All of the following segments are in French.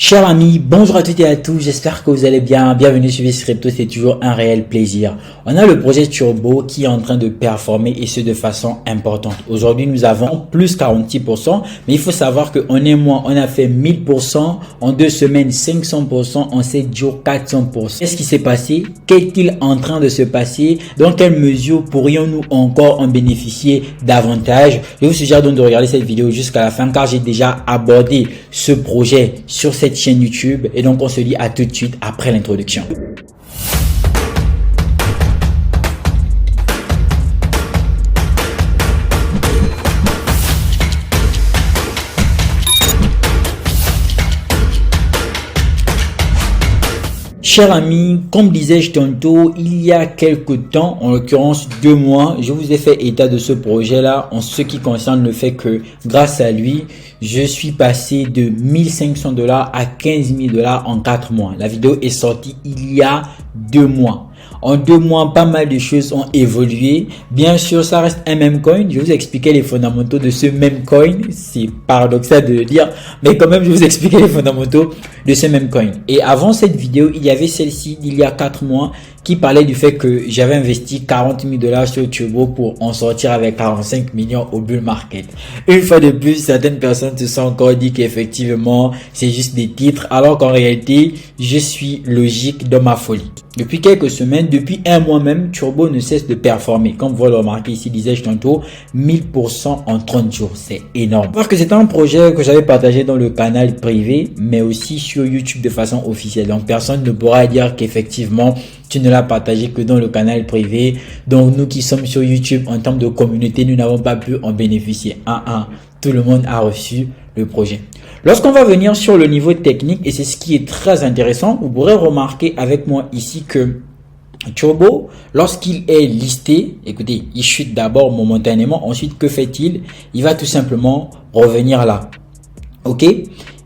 Chers amis, bonjour à toutes et à tous, j'espère que vous allez bien. Bienvenue sur Vice Crypto, c'est toujours un réel plaisir. On a le projet Turbo qui est en train de performer et ce de façon importante. Aujourd'hui, nous avons plus 46%, mais il faut savoir qu'en un mois, on a fait 1000%, en 2 semaines 500%, en 7 jours 400%. Qu'est-ce qui s'est passé? Qu'est-il en train de se passer? Dans quelle mesure pourrions-nous encore en bénéficier davantage? Je vous suggère donc de regarder cette vidéo jusqu'à la fin car j'ai déjà abordé ce projet sur cette chaîne YouTube et donc on se dit à tout de suite après l'introduction. Chers amis, comme disais-je tantôt, il y a quelques temps, en l'occurrence 2 mois, je vous ai fait état de ce projet-là en ce qui concerne le fait que grâce à lui, je suis passé de 1500 $ à 15 000 $ en 4 mois. La vidéo est sortie il y a 2 mois. En 2 mois, pas mal de choses ont évolué. Bien sûr, ça reste un même coin. Je vous expliquais les fondamentaux de ce même coin. C'est paradoxal de le dire, mais quand même, je vous expliquais les fondamentaux de ce même coin. Et avant cette vidéo, il y avait celle-ci d'il y a 4 mois qui parlait du fait que j'avais investi 40 000 $ sur Turbo pour en sortir avec 45 millions au bull market. Une fois de plus, certaines personnes se sont encore dit qu'effectivement, c'est juste des titres, alors qu'en réalité, je suis logique dans ma folie. Depuis quelques semaines, depuis un mois même, Turbo ne cesse de performer. Comme vous le remarquez ici, disais-je tantôt, 1000% en 30 jours. C'est énorme. Parce que c'est un projet que j'avais partagé dans le canal privé, mais aussi sur YouTube de façon officielle. Donc, personne ne pourra dire qu'effectivement, tu ne l'as partagé que dans le canal privé. Donc, nous qui sommes sur YouTube, en termes de communauté, nous n'avons pas pu en bénéficier. Tout le monde a reçu le projet. Lorsqu'on va venir sur le niveau technique, et c'est ce qui est très intéressant, vous pourrez remarquer avec moi ici que Turbo, lorsqu'il est listé, écoutez, il chute d'abord momentanément. Ensuite, que fait-il? Il va tout simplement revenir là. Ok?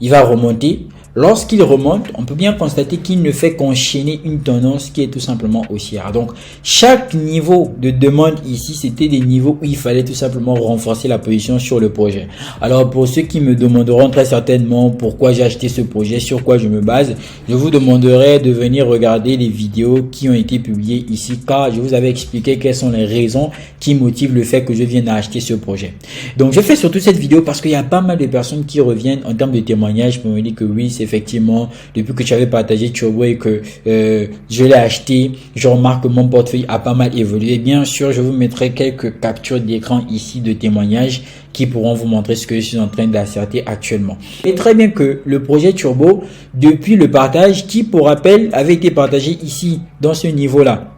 Il va remonter. Lorsqu'il remonte, on peut bien constater qu'il ne fait qu'enchaîner une tendance qui est tout simplement haussière. Donc, chaque niveau de demande ici, c'était des niveaux où il fallait tout simplement renforcer la position sur le projet. Alors, pour ceux qui me demanderont très certainement pourquoi j'ai acheté ce projet, sur quoi je me base, je vous demanderai de venir regarder les vidéos qui ont été publiées ici, car je vous avais expliqué quelles sont les raisons qui motivent le fait que je vienne acheter ce projet. Donc, je fais surtout cette vidéo parce qu'il y a pas mal de personnes qui reviennent en termes de témoignages pour me dire que oui, effectivement, depuis que tu avais partagé Turbo et que je l'ai acheté, je remarque que mon portefeuille a pas mal évolué. Bien sûr, je vous mettrai quelques captures d'écran ici de témoignages qui pourront vous montrer ce que je suis en train d'asserter actuellement. Et très bien que le projet Turbo, depuis le partage, qui pour rappel avait été partagé ici dans ce niveau-là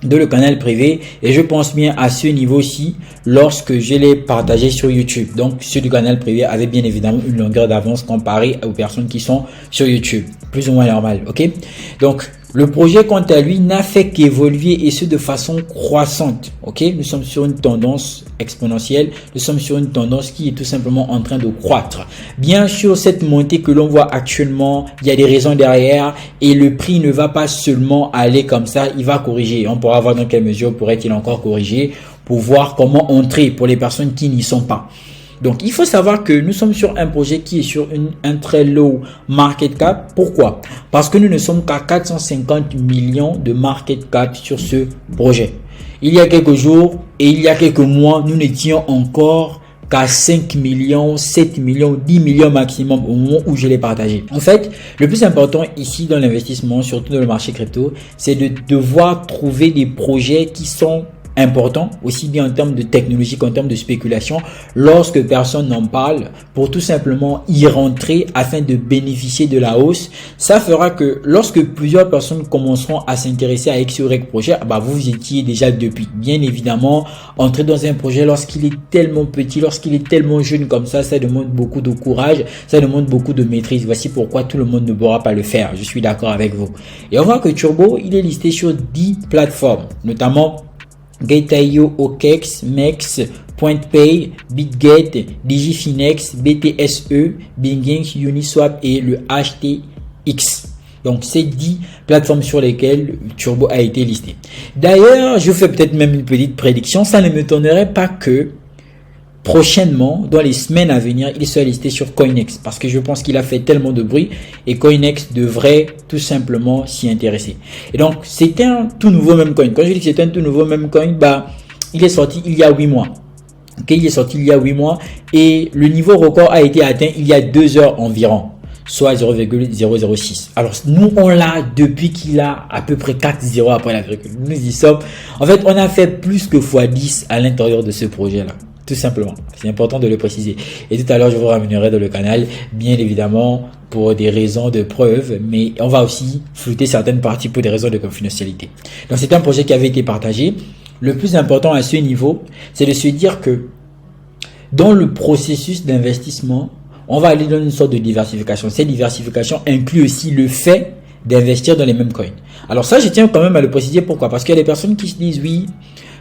de le canal privé, et je pense bien à ce niveau-ci lorsque je l'ai partagé sur YouTube. Donc ceux du canal privé avaient bien évidemment une longueur d'avance comparée aux personnes qui sont sur YouTube, plus ou moins normal. Ok, donc le projet quant à lui n'a fait qu'évoluer et ce de façon croissante. Ok, nous sommes sur une tendance exponentielle, nous sommes sur une tendance qui est tout simplement en train de croître. Bien sûr, cette montée que l'on voit actuellement, il y a des raisons derrière et le prix ne va pas seulement aller comme ça, il va corriger. On pourra voir dans quelle mesure pourrait-il encore corriger pour voir comment entrer pour les personnes qui n'y sont pas. Donc, il faut savoir que nous sommes sur un projet qui est sur un très low market cap. Pourquoi? Parce que nous ne sommes qu'à 450 millions de market cap sur ce projet. Il y a quelques jours et il y a quelques mois, nous n'étions encore qu'à 5 millions, 7 millions, 10 millions maximum au moment où je l'ai partagé. En fait, le plus important ici dans l'investissement, surtout dans le marché crypto, c'est de devoir trouver des projets qui sont important, aussi bien en termes de technologie qu'en termes de spéculation, lorsque personne n'en parle, pour tout simplement y rentrer afin de bénéficier de la hausse. Ça fera que lorsque plusieurs personnes commenceront à s'intéresser à X ou Y projet, vous étiez déjà depuis. Bien évidemment, entrer dans un projet lorsqu'il est tellement petit, lorsqu'il est tellement jeune comme ça demande beaucoup de courage, ça demande beaucoup de maîtrise. Voici pourquoi tout le monde ne pourra pas le faire. Je suis d'accord avec vous. Et on voit que Turbo, il est listé sur 10 plateformes, notamment Gate.io, OKEx, MEX, PointPay, BitGet, DigiFinex, BTSE, Binance, Uniswap et le HTX. Donc, c'est 10 plateformes sur lesquelles Turbo a été listé. D'ailleurs, je fais peut-être même une petite prédiction. Ça ne m'étonnerait pas que prochainement, dans les semaines à venir, il sera listé sur Coinex parce que je pense qu'il a fait tellement de bruit et Coinex devrait tout simplement s'y intéresser. Et donc, c'est un tout nouveau meme coin. Quand je dis que c'est un tout nouveau meme coin, il est sorti il y a 8 mois. Okay, il est sorti il y a 8 mois et le niveau record a été atteint il y a 2 heures environ, soit 0,006. Alors, nous, on l'a depuis qu'il a à peu près 4 zéros après la virgule. Nous y sommes. En fait, on a fait plus que x10 à l'intérieur de ce projet-là. Tout simplement. C'est important de le préciser. Et tout à l'heure, je vous ramènerai dans le canal, bien évidemment, pour des raisons de preuve, mais on va aussi flouter certaines parties pour des raisons de confidentialité. Donc, c'est un projet qui avait été partagé. Le plus important à ce niveau, c'est de se dire que dans le processus d'investissement, on va aller dans une sorte de diversification. Cette diversification inclut aussi le fait d'investir dans les mêmes coins. Alors ça, je tiens quand même à le préciser. Pourquoi? Parce qu'il y a des personnes qui se disent, oui,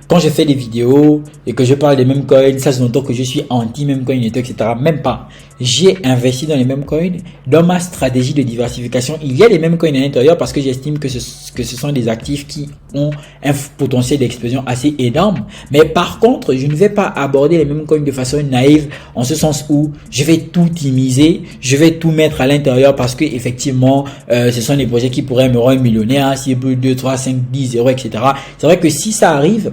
quand je fais des vidéos et que je parle des mêmes coins, ça c'est longtemps que je suis anti-même coin, etc. Même pas. J'ai investi dans les mêmes coins. Dans ma stratégie de diversification, il y a les mêmes coins à l'intérieur parce que j'estime que ce sont des actifs qui ont un potentiel d'explosion assez énorme. Mais par contre, je ne vais pas aborder les mêmes coins de façon naïve en ce sens où je vais tout miser, je vais tout mettre à l'intérieur parce que effectivement, ce sont des projets qui pourraient me rendre millionnaire, si plus 2, 3, 5, 10, 0, etc. C'est vrai que si ça arrive,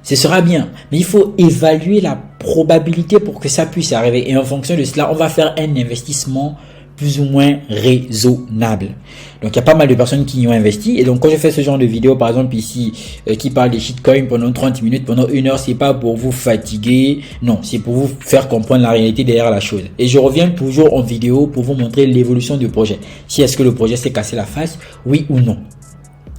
ce sera bien, mais il faut évaluer la probabilité pour que ça puisse arriver. Et en fonction de cela, on va faire un investissement plus ou moins raisonnable. Donc, il y a pas mal de personnes qui y ont investi. Et donc, quand je fais ce genre de vidéo, par exemple ici, qui parle des shitcoins pendant 30 minutes, pendant 1 heure, c'est pas pour vous fatiguer. Non, c'est pour vous faire comprendre la réalité derrière la chose. Et je reviens toujours en vidéo pour vous montrer l'évolution du projet. Si est-ce que le projet s'est cassé la face, oui ou non.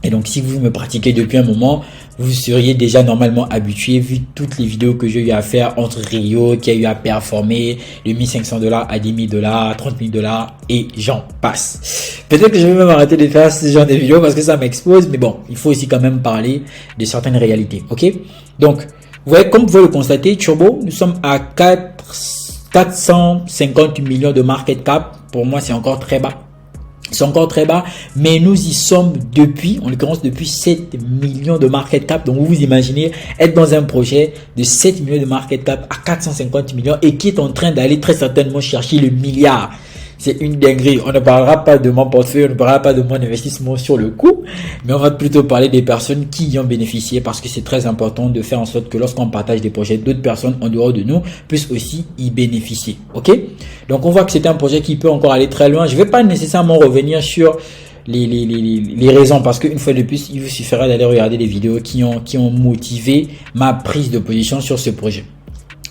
Et donc, si vous me pratiquez depuis un moment, vous seriez déjà normalement habitué vu toutes les vidéos que j'ai eu à faire entre Rio, qui a eu à performer de $1 500 à $10 000, $30 000 et j'en passe. Peut-être que je vais même arrêter de faire ce genre de vidéos parce que ça m'expose, mais bon, il faut aussi quand même parler de certaines réalités, ok? Donc, vous voyez, comme vous pouvez le constater, Turbo, nous sommes à 450 millions de market cap. Pour moi, c'est encore très bas. C'est encore très bas, mais nous y sommes depuis, en l'occurrence depuis 7 millions de market cap. Donc, vous imaginez être dans un projet de 7 millions de market cap à 450 millions et qui est en train d'aller très certainement chercher le milliard. C'est une dinguerie. On ne parlera pas de mon portefeuille, on ne parlera pas de mon investissement sur le coup, mais on va plutôt parler des personnes qui y ont bénéficié parce que c'est très important de faire en sorte que lorsqu'on partage des projets, d'autres personnes en dehors de nous puissent aussi y bénéficier. Ok? Donc, on voit que c'est un projet qui peut encore aller très loin. Je ne vais pas nécessairement revenir sur les raisons parce qu'une fois de plus, il vous suffira d'aller regarder les vidéos qui ont motivé ma prise de position sur ce projet.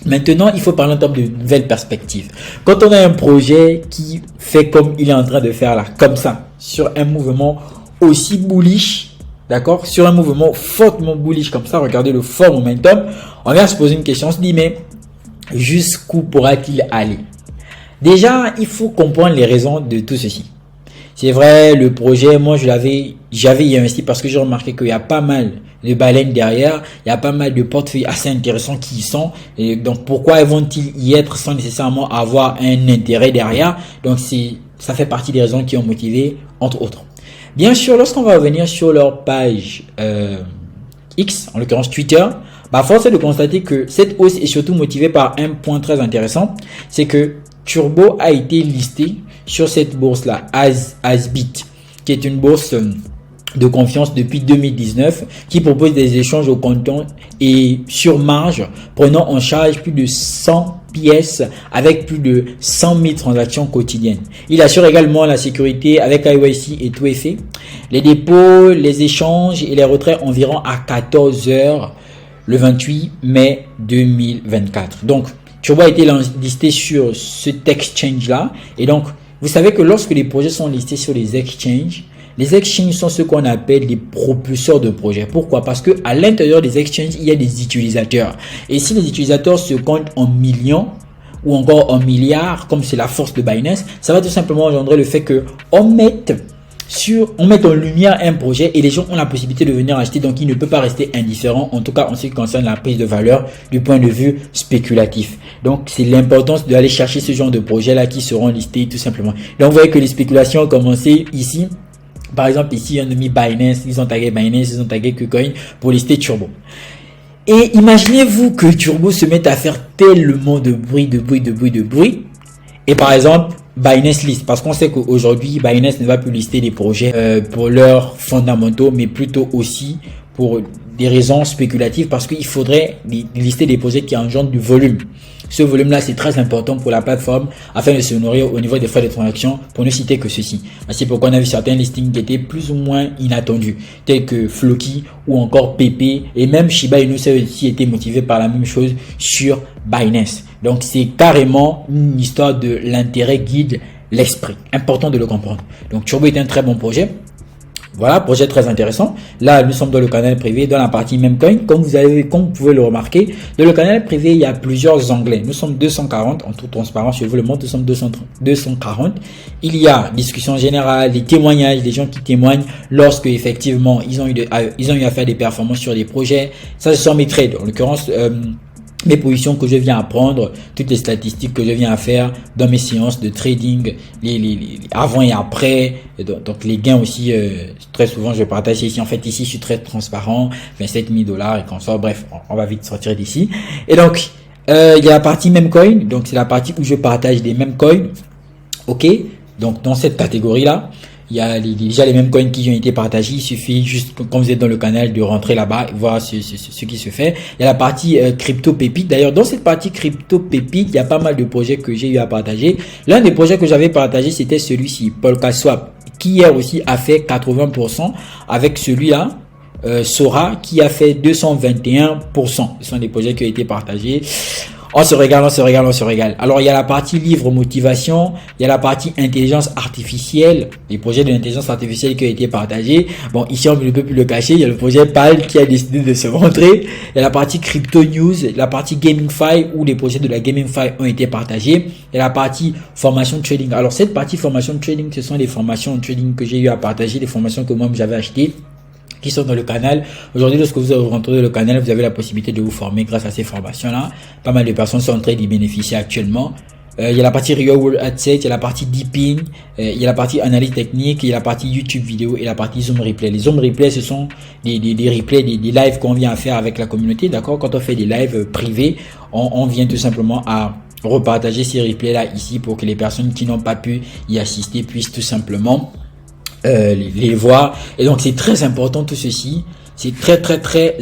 Maintenant, il faut parler en termes de nouvelles perspectives. Quand on a un projet qui fait comme il est en train de faire là, comme ça, sur un mouvement aussi bullish, d'accord, sur un mouvement fortement bullish comme ça, regardez le fort momentum, on vient se poser une question, on se dit mais jusqu'où pourra-t-il aller? Déjà, il faut comprendre les raisons de tout ceci. C'est vrai, le projet, moi j'avais y investi parce que j'ai remarqué qu'il y a pas mal de baleines derrière, il y a pas mal de portefeuilles assez intéressants qui y sont. Et donc pourquoi vont-ils y être sans nécessairement avoir un intérêt derrière? Donc ça fait partie des raisons qui ont motivé, entre autres. Bien sûr, lorsqu'on va revenir sur leur page X, en l'occurrence Twitter, force est de constater que cette hausse est surtout motivée par un point très intéressant, c'est que Turbo a été listé sur cette bourse-là, Asbit, qui est une bourse de confiance depuis 2019, qui propose des échanges au comptant et sur marge, prenant en charge plus de 100 pièces avec plus de 100 000 transactions quotidiennes. Il assure également la sécurité avec KYC et tout est fait. Les dépôts, les échanges et les retraits environ à 14 heures le 28 mai 2024. Donc, Turbo a été listé sur cet exchange-là. Et donc, vous savez que lorsque les projets sont listés sur les exchanges sont ce qu'on appelle les propulseurs de projets. Pourquoi? Parce que à l'intérieur des exchanges, il y a des utilisateurs. Et si les utilisateurs se comptent en millions ou encore en milliards, comme c'est la force de Binance, ça va tout simplement engendrer le fait que on mette en lumière un projet et les gens ont la possibilité de venir acheter, donc ils ne peuvent pas rester indifférents, en tout cas en ce qui concerne la prise de valeur du point de vue spéculatif. Donc c'est l'importance d'aller chercher ce genre de projets là qui seront listés tout simplement. Donc vous voyez que les spéculations ont commencé ici. Par exemple ici on a mis Binance, ils ont tagué Binance, ils ont tagué KuCoin pour lister Turbo. Et imaginez-vous que Turbo se mette à faire tellement de bruit. Et par exemple, Binance liste, parce qu'on sait qu'aujourd'hui, Binance ne va plus lister des projets pour leurs fondamentaux, mais plutôt aussi pour des raisons spéculatives, parce qu'il faudrait lister des projets qui engendrent du volume. Ce volume-là, c'est très important pour la plateforme afin de se nourrir au niveau des frais de transaction, pour ne citer que ceci. C'est pourquoi on a vu certains listings qui étaient plus ou moins inattendus, tels que Floki ou encore PP, et même Shiba Inu a aussi été motivé par la même chose sur Binance. Donc, c'est carrément une histoire de l'intérêt guide l'esprit. Important de le comprendre. Donc, Turbo est un très bon projet. Voilà, projet très intéressant. Là, nous sommes dans le canal privé, dans la partie Memecoin. Comme vous pouvez le remarquer, dans le canal privé, il y a plusieurs onglets. Nous sommes 240, en toute transparence, je vous le montre, nous sommes 240. Il y a discussion générale, des témoignages, des gens qui témoignent lorsque, effectivement, ils ont eu à faire des performances sur des projets. Ça, ce sont mes trades. En l'occurrence, mes positions que je viens à prendre, toutes les statistiques que je viens à faire dans mes séances de trading, les avant et après, donc les gains aussi, très souvent je partage ici. En fait, ici je suis très transparent, 27 000 $ et qu'on sort, bref, on va vite sortir d'ici. Et donc, il y a la partie Memecoin, donc c'est la partie où je partage des Memecoins, ok, donc dans cette catégorie-là. Il y a déjà les mêmes coins qui ont été partagés. Il suffit juste, quand vous êtes dans le canal, de rentrer là-bas et voir ce qui se fait. Il y a la partie crypto pépite. D'ailleurs, dans cette partie crypto pépite, il y a pas mal de projets que j'ai eu à partager. L'un des projets que j'avais partagé, c'était celui-ci, PolkaSwap, qui hier aussi a fait 80% avec celui-là. Sora qui a fait 221%. Ce sont des projets qui ont été partagés. On se régale. Alors, il y a la partie livre motivation, il y a la partie intelligence artificielle, les projets de l'intelligence artificielle qui ont été partagés. Bon, ici, on ne peut plus le cacher. Il y a le projet PAL qui a décidé de se montrer. Il y a la partie crypto news, la partie GamingFi où les projets de la GamingFi ont été partagés. Il y a la partie formation trading. Alors, cette partie formation trading, ce sont les formations trading que j'ai eu à partager, les formations que moi j'avais achetées, qui sont dans le canal. Aujourd'hui, lorsque vous rentrez dans le canal, vous avez la possibilité de vous former grâce à ces formations-là. Pas mal de personnes sont en train d'y bénéficier actuellement. Il y a la partie Real World Adset, il y a la partie Deepin, il y a la partie analyse technique, il y a la partie YouTube vidéo et la partie Zoom Replay. Les Zoom Replay, ce sont des replays, des lives qu'on vient à faire avec la communauté, d'accord? Quand on fait des lives privés, on vient tout simplement à repartager ces replays-là ici pour que les personnes qui n'ont pas pu y assister puissent tout simplement les voir. Et donc c'est très important tout ceci, c'est très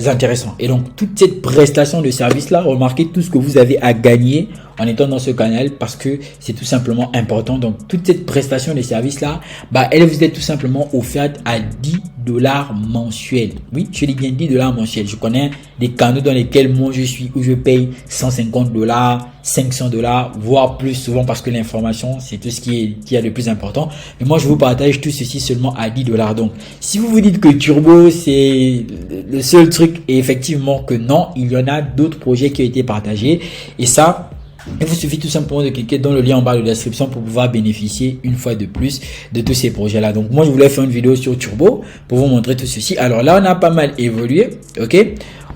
intéressant. Et donc toute cette prestation de service là, remarquez tout ce que vous avez à gagner en étant dans ce canal, parce que c'est tout simplement important. Donc toute cette prestation de service là, elle vous est tout simplement offerte à 10 $ mensuels. Oui, je dis bien 10 $ mensuels. Je connais des canaux dans lesquels moi je suis, où je paye 150 $, 500 $, voire plus souvent, parce que l'information c'est tout ce qui est le plus important. Mais moi je vous partage tout ceci seulement à 10 $. Donc si vous vous dites que Turbo c'est le seul truc, et effectivement que non, il y en a d'autres projets qui ont été partagés, et ça, il vous suffit tout simplement de cliquer dans le lien en bas de la description pour pouvoir bénéficier une fois de plus de tous ces projets là. Donc moi je voulais faire une vidéo sur Turbo pour vous montrer tout ceci. Alors là on a pas mal évolué, ok,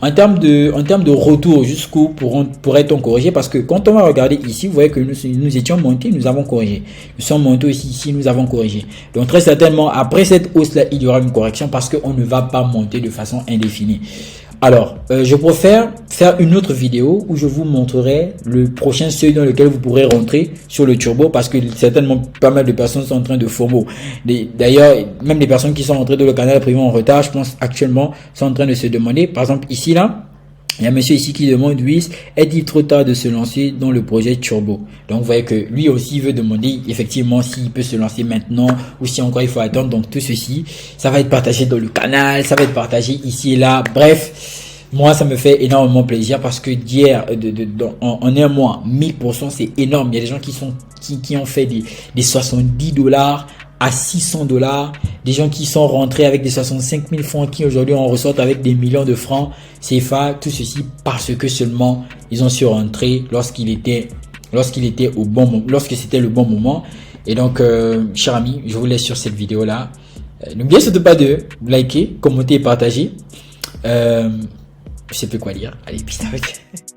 en termes de retour, jusqu'où pourrait-on corriger, parce que quand on va regarder ici, vous voyez que nous étions montés, nous avons corrigé, nous sommes montés aussi ici, nous avons corrigé. Donc très certainement après cette hausse là, il y aura une correction, parce qu'on ne va pas monter de façon indéfinie. Alors, je préfère faire une autre vidéo où je vous montrerai le prochain seuil dans lequel vous pourrez rentrer sur le Turbo, parce que certainement pas mal de personnes sont en train de FOMO. D'ailleurs, même les personnes qui sont entrées dans le canal privé en retard, je pense actuellement, sont en train de se demander, par exemple ici là, il y a un monsieur ici qui demande, oui, est-il trop tard de se lancer dans le projet Turbo? Donc, vous voyez que lui aussi veut demander effectivement s'il peut se lancer maintenant ou si encore il faut attendre. Donc, tout ceci, ça va être partagé dans le canal, ça va être partagé ici et là. Bref, moi, ça me fait énormément plaisir, parce que d'hier, en un mois, 1000%, c'est énorme. Il y a des gens qui ont fait des 70 $ à 600 $, des gens qui sont rentrés avec des 65 000 francs, qui aujourd'hui en ressortent avec des millions de francs CFA, tout ceci parce que seulement ils ont su rentrer lorsqu'il était au bon moment, lorsque c'était le bon moment. Et donc, chers amis, je vous laisse sur cette vidéo là. N'oubliez surtout pas de liker, commenter et partager. Je sais plus quoi dire. Allez, peace out.